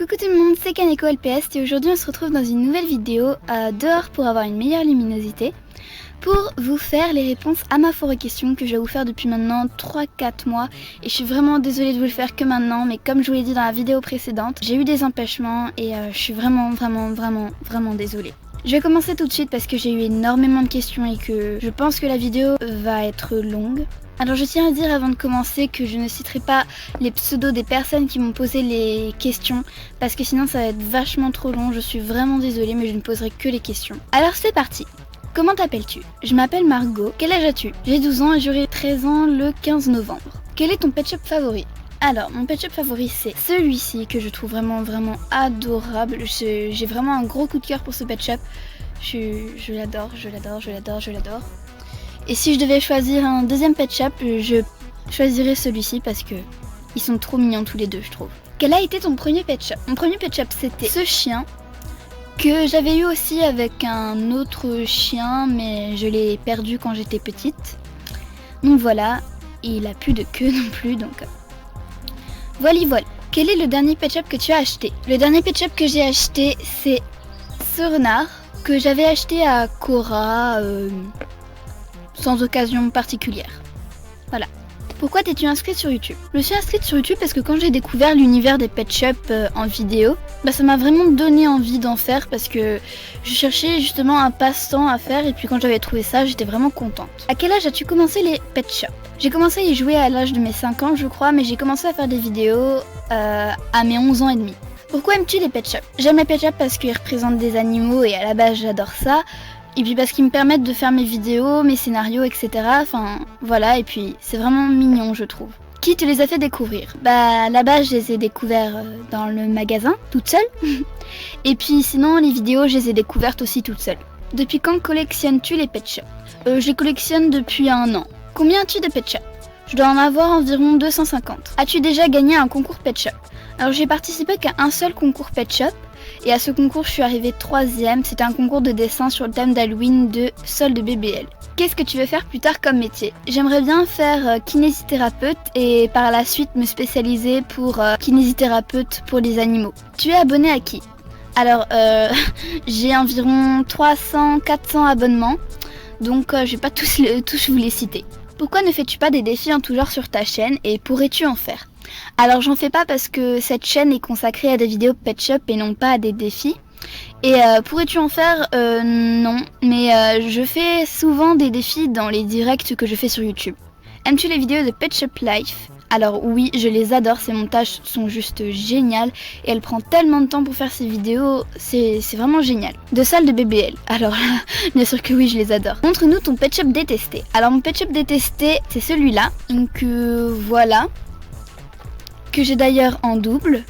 Coucou tout le monde, c'est Kaneko LPS et aujourd'hui on se retrouve dans une nouvelle vidéo dehors pour avoir une meilleure luminosité pour vous faire les réponses à ma foire aux questions que je vais vous faire depuis maintenant 3-4 mois et je suis vraiment désolée de vous le faire que maintenant, mais comme je vous l'ai dit dans la vidéo précédente, j'ai eu des empêchements et je suis vraiment désolée. Je vais commencer tout de suite parce que j'ai eu énormément de questions et que je pense que la vidéo va être longue. Alors je tiens à dire avant de commencer que je ne citerai pas les pseudos des personnes qui m'ont posé les questions parce que sinon ça va être vachement trop long, je suis vraiment désolée mais je ne poserai que les questions. Alors c'est parti. Comment t'appelles-tu? Je m'appelle Margot. Quel âge as-tu? J'ai 12 ans et j'aurai 13 ans le 15 novembre. Quel est ton pet shop favori? Alors, mon pet shop favori c'est celui-ci que je trouve vraiment adorable. J'ai vraiment un gros coup de cœur pour ce pet shop. Je l'adore. Et si je devais choisir un deuxième pet shop, je choisirais celui-ci parce que ils sont trop mignons tous les deux, je trouve. Quel a été ton premier pet shop? Mon premier pet shop c'était ce chien que j'avais eu aussi avec un autre chien, mais je l'ai perdu quand j'étais petite. Donc voilà, il a plus de queue non plus, donc voilà. Quel est le dernier pet shop que tu as acheté? Le dernier pet shop que j'ai acheté, c'est ce renard que j'avais acheté à Cora sans occasion particulière. Voilà. Pourquoi t'es-tu inscrite sur YouTube? Je me suis inscrite sur YouTube parce que quand j'ai découvert l'univers des pet shops en vidéo, ça m'a vraiment donné envie d'en faire parce que je cherchais justement un passe-temps à faire et puis quand j'avais trouvé ça, j'étais vraiment contente. À quel âge as-tu commencé les pet shops? J'ai commencé à y jouer à l'âge de mes 5 ans je crois, mais j'ai commencé à faire des vidéos à mes 11 ans et demi. Pourquoi aimes-tu les pet shops? J'aime les pet shops parce qu'ils représentent des animaux et à la base j'adore ça. Et puis parce qu'ils me permettent de faire mes vidéos, mes scénarios, etc. Enfin voilà, et puis c'est vraiment mignon je trouve. Qui te les a fait découvrir? Là-bas je les ai découverts dans le magasin, toute seule. Et puis sinon les vidéos je les ai découvertes aussi toute seule. Depuis quand collectionnes-tu les pet shops? Je les collectionne depuis 1 an. Combien as-tu de pet shops? Je dois en avoir environ 250. As-tu déjà gagné un concours pet shop? Alors j'ai participé qu'à un seul concours pet shop. Et à ce concours, je suis arrivée 3e. C'était un concours de dessin sur le thème d'Halloween de Sol de BBL. Qu'est-ce que tu veux faire plus tard comme métier? J'aimerais bien faire kinésithérapeute et par la suite me spécialiser pour kinésithérapeute pour les animaux. Tu es abonné à qui? Alors, j'ai environ 300-400 abonnements. Donc, je vais pas tous vous les citer. Pourquoi ne fais-tu pas des défis en tout genre sur ta chaîne et pourrais-tu en faire? Alors j'en fais pas parce que cette chaîne est consacrée à des vidéos pet shop et non pas à des défis. Et pourrais-tu en faire? Non, mais je fais souvent des défis dans les directs que je fais sur YouTube. Aimes-tu les vidéos de Pet Shop Life? Alors oui, je les adore, ces montages sont juste géniaux et elle prend tellement de temps pour faire ces vidéos, c'est vraiment génial. De salle de BBL, alors là, bien sûr que oui, je les adore. Montre-nous ton pet shop détesté. Alors mon pet shop détesté, c'est celui-là, donc voilà. Que j'ai d'ailleurs en double.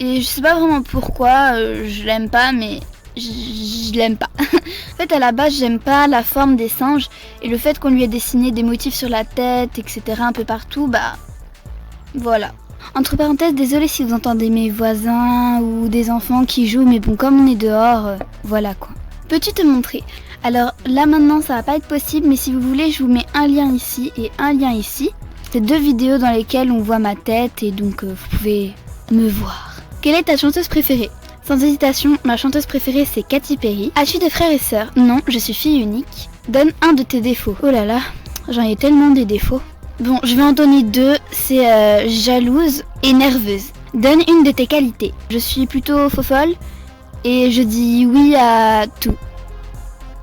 Et je sais pas vraiment pourquoi je l'aime pas, mais je l'aime pas. En fait, à la base, j'aime pas la forme des singes et le fait qu'on lui ait dessiné des motifs sur la tête, etc. un peu partout, voilà. Entre parenthèses, désolé si vous entendez mes voisins ou des enfants qui jouent, mais bon, comme on est dehors, voilà quoi. Peux-tu te montrer? Alors là maintenant, ça va pas être possible, mais si vous voulez, je vous mets un lien ici et un lien ici. C'est 2 vidéos dans lesquelles on voit ma tête et donc vous pouvez me voir. Quelle est ta chanteuse préférée? Sans hésitation, ma chanteuse préférée c'est Katy Perry. As-tu des frères et sœurs? Non, je suis fille unique. Donne un de tes défauts. Oh là là, j'en ai tellement des défauts. Bon, je vais en donner 2, c'est jalouse et nerveuse. Donne une de tes qualités. Je suis plutôt fofolle et je dis oui à tout.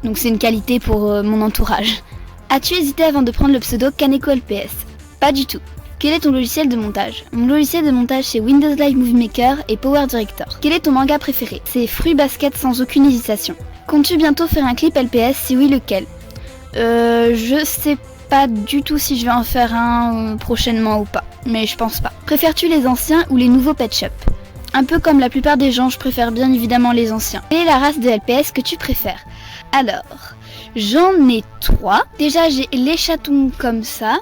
Donc c'est une qualité pour mon entourage. As-tu hésité avant de prendre le pseudo Kaneko LPS? Pas du tout. Quel est ton logiciel de montage? Mon logiciel de montage c'est Windows Live Movie Maker et Power Director. Quel est ton manga préféré? C'est Fruit Basket sans aucune hésitation. Comptes-tu bientôt faire un clip LPS? Si oui, lequel? Je sais pas du tout si je vais en faire un prochainement ou pas, mais je pense pas. Préfères-tu les anciens ou les nouveaux pet shops? Un peu comme la plupart des gens, je préfère bien évidemment les anciens. Quelle est la race de LPS que tu préfères? Alors, j'en ai 3. Déjà j'ai les chatons comme ça.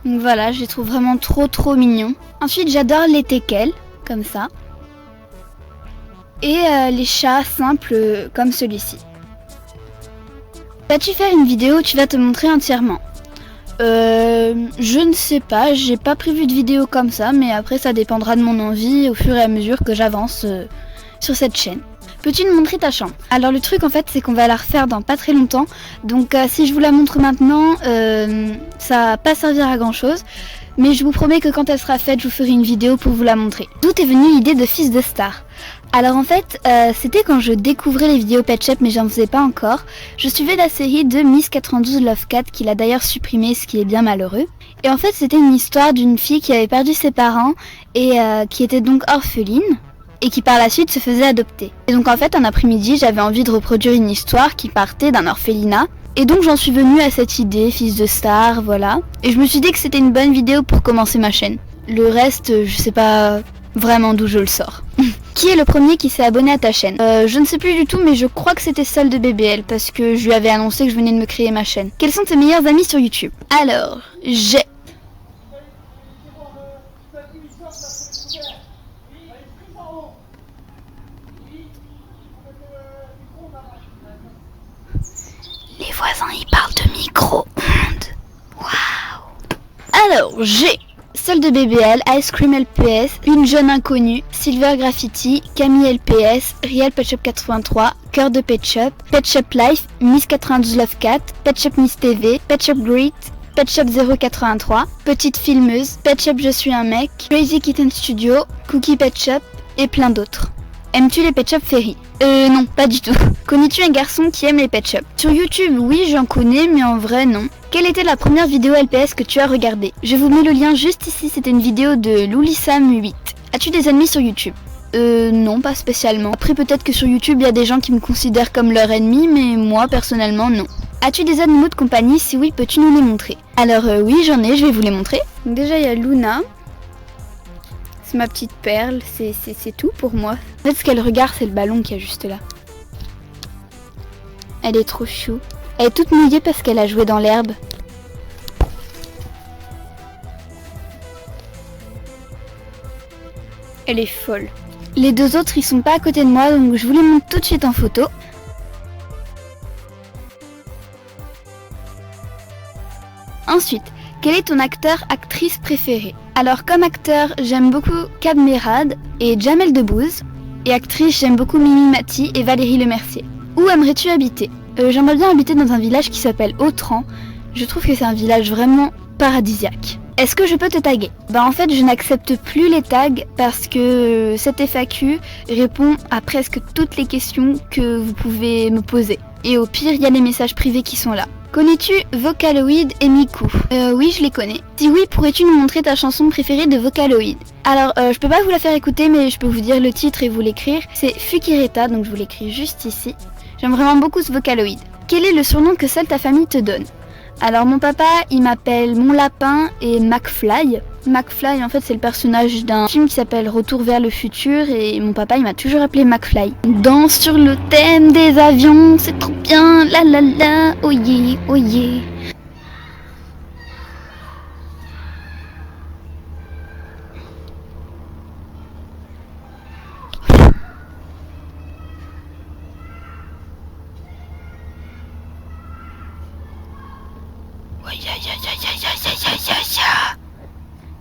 Donc voilà, je les trouve vraiment trop mignons. Ensuite, j'adore les teckels, comme ça. Et les chats simples, comme celui-ci. Vas-tu faire une vidéo où tu vas te montrer entièrement? Je ne sais pas, j'ai pas prévu de vidéo comme ça, mais après ça dépendra de mon envie au fur et à mesure que j'avance sur cette chaîne. Peux-tu nous montrer ta chambre? Alors le truc en fait c'est qu'on va la refaire dans pas très longtemps, donc si je vous la montre maintenant, ça va pas servir à grand chose. Mais je vous promets que quand elle sera faite, je vous ferai une vidéo pour vous la montrer. D'où est venue l'idée de Fils de Star? Alors en fait, c'était quand je découvrais les vidéos Pet Shop, mais j'en faisais pas encore. Je suivais la série de Miss 92 Love Cat, qu'il a d'ailleurs supprimé, ce qui est bien malheureux. Et en fait, c'était une histoire d'une fille qui avait perdu ses parents et qui était donc orpheline et qui par la suite se faisait adopter. Et donc en fait, un après-midi, j'avais envie de reproduire une histoire qui partait d'un orphelinat. Et donc j'en suis venue à cette idée, Fils de Star, voilà. Et je me suis dit que c'était une bonne vidéo pour commencer ma chaîne. Le reste, je sais pas vraiment d'où je le sors. Qui est le premier qui s'est abonné à ta chaîne? Je ne sais plus du tout, mais je crois que c'était celle de BBL, parce que je lui avais annoncé que je venais de me créer ma chaîne. Quels sont tes meilleurs amis sur YouTube? Alors, j'ai... Les voisins, ils parlent de micro-ondes. Waouh! Alors, j'ai celle de BBL, Ice Cream LPS, Une Jeune Inconnue, Silver Graffiti, Camille LPS, Riel Pet Shop 83, Cœur de Pet Shop, Pet Shop Life, Miss 92 Love Cat, Pet Shop Miss TV, Pet Shop Greet, Pet Shop 083, Petite Filmeuse, Pet Shop Je suis un mec, Crazy Kitten Studio, Cookie Pet Shop et plein d'autres. Aimes-tu les Pet Shop Fairy? Non, pas du tout. Connais-tu un garçon qui aime les Pet Shop? Sur YouTube, oui, j'en connais, mais en vrai, non. Quelle était la première vidéo LPS que tu as regardée? Je vous mets le lien juste ici, c'était une vidéo de Loulissam8. As-tu des ennemis sur YouTube? Non, pas spécialement. Après, peut-être que sur YouTube, il y a des gens qui me considèrent comme leur ennemi, mais moi, personnellement, non. As-tu des animaux de compagnie? Si oui, peux-tu nous les montrer? Alors, oui, j'en ai, je vais vous les montrer. Donc déjà, il y a Luna. C'est ma petite perle, c'est tout pour moi. En fait, ce qu'elle regarde, c'est le ballon qui est juste là. Elle est trop chou. Elle est toute mouillée parce qu'elle a joué dans l'herbe. Elle est folle. Les deux autres, ils sont pas à côté de moi, donc je vous les montre tout de suite en photo. Ensuite, quel est ton acteur/actrice préféré? Alors comme acteur, j'aime beaucoup Cab Merad et Jamel Debbouze. Et actrice, j'aime beaucoup Mimi Mati et Valérie Lemercier. Où aimerais-tu habiter? J'aimerais bien habiter dans un village qui s'appelle Autran. Je trouve que c'est un village vraiment paradisiaque. Est-ce que je peux te taguer? En fait, je n'accepte plus les tags parce que cette FAQ répond à presque toutes les questions que vous pouvez me poser. Et au pire, il y a les messages privés qui sont là. Connais-tu Vocaloid et Miku? Oui, je les connais. Si oui, pourrais-tu nous montrer ta chanson préférée de Vocaloid? Alors, je peux pas vous la faire écouter, mais je peux vous dire le titre et vous l'écrire. C'est Fukireta, donc je vous l'écris juste ici. J'aime vraiment beaucoup ce Vocaloid. Quel est le surnom que seule ta famille te donne? Alors, mon papa, il m'appelle Mon Lapin et McFly. McFly, en fait, c'est le personnage d'un film qui s'appelle Retour vers le futur et mon papa, il m'a toujours appelé McFly. Danse sur le thème des avions, c'est trop bien, la la la, oh yeah, oh yeah.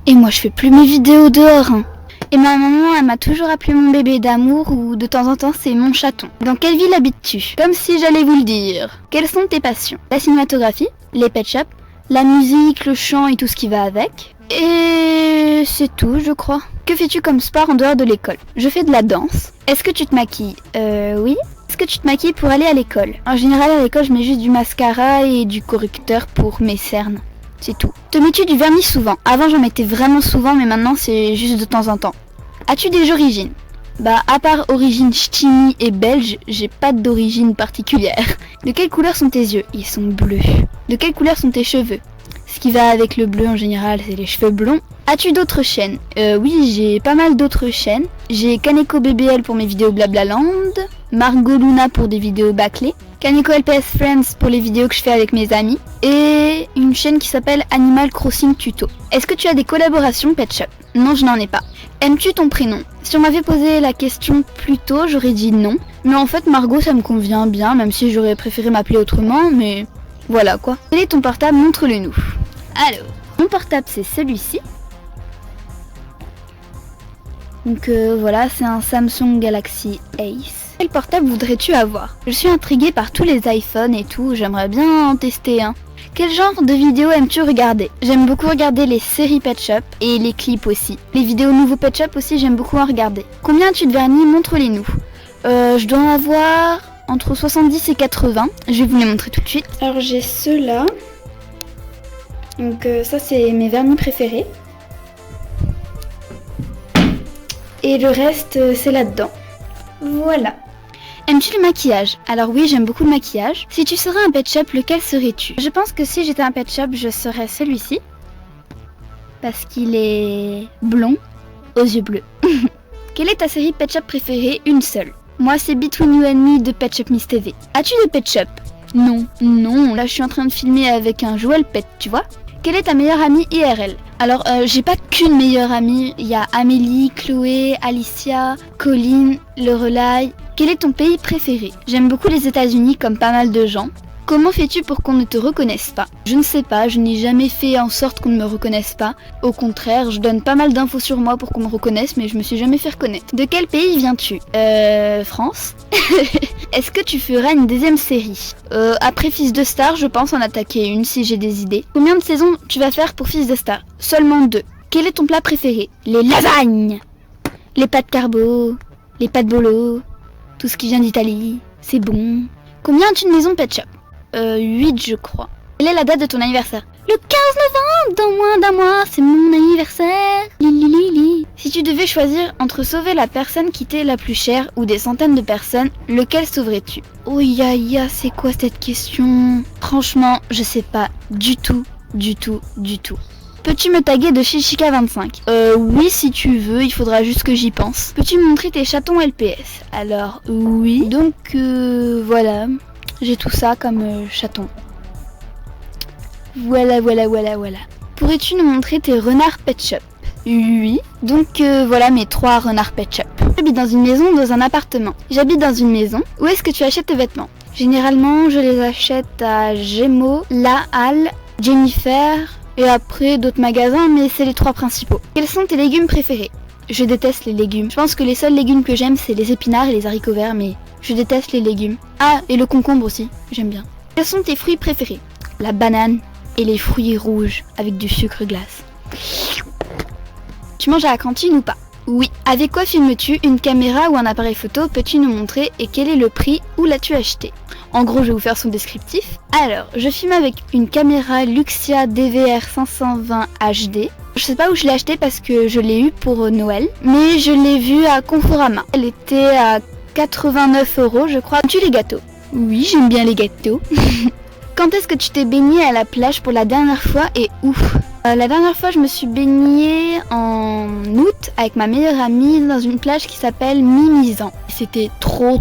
Et moi je fais plus mes vidéos dehors hein. Et ma maman elle m'a toujours appelé mon bébé d'amour ou de temps en temps c'est mon chaton. Dans quelle ville habites-tu? Comme si j'allais vous le dire. Quelles sont tes passions? La cinématographie, les pet shops, la musique, le chant et tout ce qui va avec. Et c'est tout je crois. Que fais-tu comme sport en dehors de l'école? Je fais de la danse. Est-ce que tu te maquilles? Oui. Est-ce que tu te maquilles pour aller à l'école? En général à l'école je mets juste du mascara et du correcteur pour mes cernes. C'est tout. Te mets-tu du vernis souvent? Avant j'en mettais vraiment souvent mais maintenant c'est juste de temps en temps. As-tu des origines? À part origine ch'timi et belge, j'ai pas d'origine particulière. De quelle couleur sont tes yeux? Ils sont bleus. De quelle couleur sont tes cheveux? Ce qui va avec le bleu en général, c'est les cheveux blonds. As-tu d'autres chaînes? Oui, j'ai pas mal d'autres chaînes. J'ai Kaneko BBL pour mes vidéos Blablaland, Margot Luna pour des vidéos bâclées, Kaneko LPS Friends pour les vidéos que je fais avec mes amis, et une chaîne qui s'appelle Animal Crossing Tuto. Est-ce que tu as des collaborations Pet Shop? Non, je n'en ai pas. Aimes-tu ton prénom? Si on m'avait posé la question plus tôt, j'aurais dit non. Mais en fait, Margot, ça me convient bien, même si j'aurais préféré m'appeler autrement, mais voilà quoi. Quel est ton portable? Montre-le nous. Alors, mon portable c'est celui-ci. Donc voilà, c'est un Samsung Galaxy Ace. Quel portable voudrais-tu avoir? Je suis intriguée par tous les iPhones et tout, j'aimerais bien en tester un. Quel genre de vidéos aimes-tu regarder? J'aime beaucoup regarder les séries Pet Shop et les clips aussi. Les vidéos nouveaux Pet Shop aussi, j'aime beaucoup en regarder. Combien as-tu de vernis? Montre-les-nous. Je dois en avoir entre 70 et 80. Je vais vous les montrer tout de suite. Alors j'ai ceux-là. Donc ça c'est mes vernis préférés. Et le reste c'est là-dedans. Voilà. Aimes-tu le maquillage? Alors oui, j'aime beaucoup le maquillage. Si tu serais un Pet Shop, lequel serais-tu? Je pense que si j'étais un Pet Shop, je serais celui-ci. Parce qu'il est blond aux yeux bleus. Quelle est ta série Pet Shop préférée? Une seule. Moi, c'est Between You and Me de Pet Shop Miss TV. As-tu des Pet Shop? Non. Non, là je suis en train de filmer avec un Joël Pet, tu vois? Quelle est ta meilleure amie IRL? Alors, j'ai pas qu'une meilleure amie. Il y a Amélie, Chloé, Alicia, Colline, Lorelai. Quel est ton pays préféré? J'aime beaucoup les États-Unis comme pas mal de gens. Comment fais-tu pour qu'on ne te reconnaisse pas? Je ne sais pas, je n'ai jamais fait en sorte qu'on ne me reconnaisse pas. Au contraire, je donne pas mal d'infos sur moi pour qu'on me reconnaisse, mais je me suis jamais fait reconnaître. De quel pays viens-tu? France. Est-ce que tu feras une deuxième série? Après Fils de Star, je pense en attaquer une si j'ai des idées. Combien de saisons tu vas faire pour Fils de Star? Seulement 2. Quel est ton plat préféré? Les lasagnes, les pâtes carbo, les pâtes bolo, tout ce qui vient d'Italie, c'est bon. Combien as-tu de maisons Pet Shop? 8 je crois. Quelle est la date de ton anniversaire? Le 15 novembre, dans moins d'un mois, c'est mon anniversaire. Lili. Si tu devais choisir entre sauver la personne qui t'est la plus chère ou des centaines de personnes, lequel sauverais-tu? Oh ya, c'est quoi cette question? Franchement, je sais pas du tout. Peux-tu me taguer de Chichika25? Oui si tu veux, il faudra juste que j'y pense. Peux-tu me montrer tes chatons LPS? Alors oui, donc voilà. J'ai tout ça comme chaton. Voilà. Pourrais-tu nous montrer tes renards Pet Shop? Oui. Donc voilà mes 3 renards Pet Shop. J'habite dans une maison ou dans un appartement? J'habite dans une maison. Où est-ce que tu achètes tes vêtements? Généralement, je les achète à Gémeaux, La Halle, Jennifer et après d'autres magasins, mais c'est les 3 principaux. Quels sont tes légumes préférés? Je déteste les légumes. Je pense que les seuls légumes que j'aime, c'est les épinards et les haricots verts, mais je déteste les légumes. Ah, et le concombre aussi, j'aime bien. Quels sont tes fruits préférés? La banane et les fruits rouges avec du sucre glace. Tu manges à la cantine ou pas? Oui. Avec quoi filmes-tu? Une caméra ou un appareil photo? Peux-tu nous montrer? Et quel est le prix? Où l'as-tu acheté? En gros, je vais vous faire son descriptif. Alors, je filme avec une caméra Luxia DVR 520 HD. Je sais pas où je l'ai acheté parce que je l'ai eu pour Noël, mais je l'ai vue à Conforama. Elle était à 89 € je crois. Aimes-tu les gâteaux? Oui, j'aime bien les gâteaux. Quand est-ce que tu t'es baigné à la plage pour la dernière fois et où? La dernière fois, je me suis baignée en août avec ma meilleure amie dans une plage qui s'appelle Mimizan. C'était trop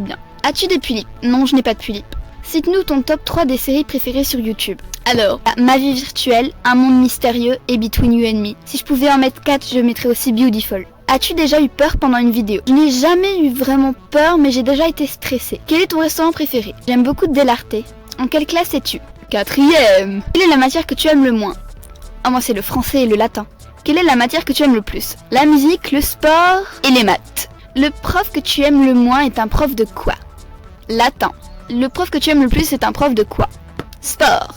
bien. As-tu des tulipes? Non, je n'ai pas de tulipes. Cite-nous ton top 3 des séries préférées sur YouTube. Alors, Ma vie virtuelle, Un monde mystérieux et Between You and Me. Si je pouvais en mettre 4, je mettrais aussi Beautiful. As-tu déjà eu peur pendant une vidéo? Je n'ai jamais eu vraiment peur, mais j'ai déjà été stressée. Quel est ton restaurant préféré? J'aime beaucoup Delarte. En quelle classe es-tu? 4e. Quelle est la matière que tu aimes le moins? Ah, moi c'est le français et le latin. Quelle est la matière que tu aimes le plus? La musique, le sport et les maths. Le prof que tu aimes le moins est un prof de quoi? Latin. Le prof que tu aimes le plus est un prof de quoi? Sport.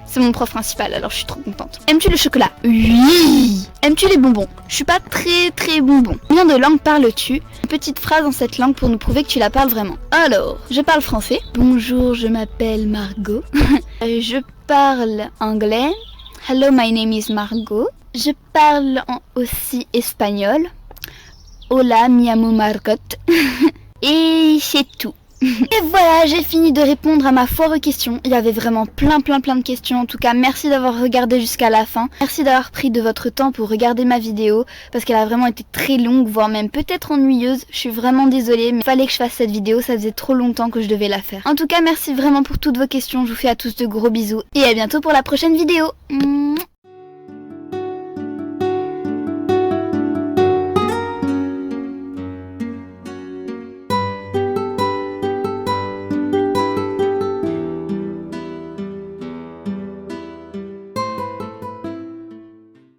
C'est mon prof principal, alors je suis trop contente. Aimes-tu le chocolat? Oui. Aimes-tu les bonbons? Je suis pas très bonbon. Combien de langues parles-tu? Une petite phrase dans cette langue pour nous prouver que tu la parles vraiment. Alors, je parle français. Bonjour, je m'appelle Margot. Je parle anglais. Hello, my name is Margot. Je parle aussi espagnol. Hola, mi amo Margot. Et c'est tout. Et voilà, j'ai fini de répondre à ma foire question. Il y avait vraiment plein de questions. En tout cas, merci d'avoir regardé jusqu'à la fin. Merci d'avoir pris de votre temps pour regarder ma vidéo, parce qu'elle a vraiment été très longue, voire même peut-être ennuyeuse. Je suis vraiment désolée, mais il fallait que je fasse cette vidéo. Ça faisait trop longtemps que je devais la faire. En tout cas, merci vraiment pour toutes vos questions. Je vous fais à tous de gros bisous. Et à bientôt pour la prochaine vidéo.